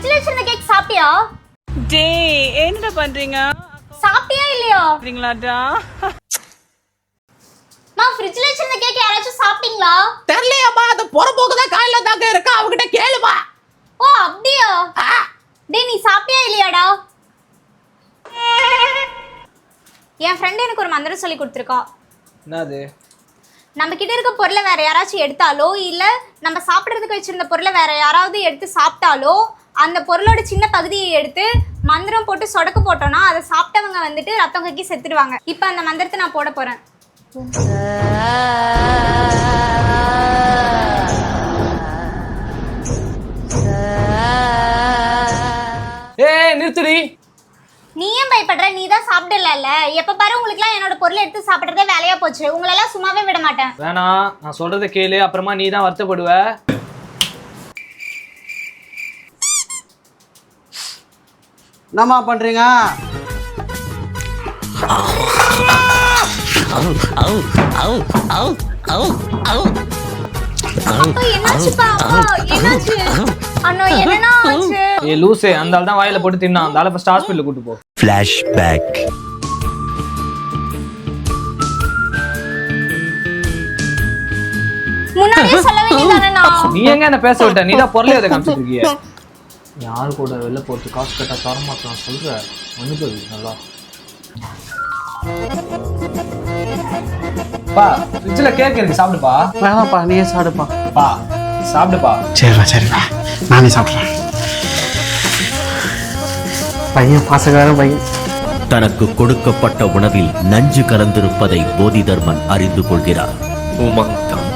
ஃப்ரிட்ஜ்ல வச்சிருந்த கேக் சாப்பிட்டியா? டேய் என்னடா பண்றீங்க? சாப்பிட்டியா இல்லையா? பண்றீங்களாடா? மா ஃப்ரிட்ஜ்ல வச்சிருந்த கேக் யாராச்சும் சாப்பிட்டீங்களா? தெரியலையாமா, அது புறம்போக்கு தான் காலையில தாங்க இருக்கா, அவகிட்ட கேளுமா. ஓ அப்படியா? டேய் நீ சாப்பிட்டியா இல்லையாடா? என் ஃப்ரெண்ட் எனக்கு ஒரு மந்திரம் சொல்லி கொடுத்துருக்கா. என்னது? நம்ம கிட்ட இருக்க பொருளை வேற யாராச்சும் எடுத்தாலோ இல்ல நம்ம சாப்பிட்றதுக்கு வச்சிருந்த பொருளை வேற யாராவது எடுத்து சாப்பிட்டாலோ அந்த பொருளோட சின்ன பகுதியை எடுத்து மந்திரம் போட்டு சொடக்கு போட்டோம்னா அதை சாப்பிட்டவங்க வந்துட்டு ரத்தம் கக்கி செத்துடுவாங்க. இப்போ அந்த மந்திரத்தை நான் போட போறேன். ஏய் நிறுத்துடி. நீ ஏன் பயப்படுற? நீ தான் சாப்பிடல. எப்ப பாரு உங்களுக்குலாம் என்னோட பொருளை எடுத்து சாப்பிட்றதே வேலையா போச்சு. உங்களெல்லாம் சும்மாவே விட மாட்டேன். வேணாம், நான் சொல்றத கேளு, அப்புறமா நீ தான் வருத்தப்படுவ. என்னம்மா பண்றீங்க? என்னாச்சுப்பா? என்னாச்சு? அண்ணா என்னன்னா ஆச்சு? ஏய் லூசே, அந்த ஆள் தான் வாயில போட்டு தின்னா. அந்த ஆளை ஃபர்ஸ்ட் ஹாஸ்பிடல்ல கூட்டி போ. Flashback. முன்னாடியே சொல்ல வேண்டியதானேண்ணா? நீ எங்க என்ன பேச விட்ட? நீ தான் பொருளை எதை காமிச்சிட்டு இருக்கிய? யாரு கூட வெளில போட்டு காசு கட்டா தரமாட்டான் சொல்ற. அனுபவி நல்லா. பா ஃப்ரிட்ஜ்ல கேக் இருக்கு, சாப்பிடுப்பா. வேணாம்ப்பா, நீயே சாப்பிடுப்பா. பா சாப்பிடுப்பா. சரிப்பா நானே சாப்பிட்றேன். பையன் பாசக்கார பையன். தனக்கு கொடுக்கப்பட்ட உணவில் நஞ்சு கலந்திருப்பதை போதிதர்மன் அறிந்து கொள்கிறார். உமங்கம்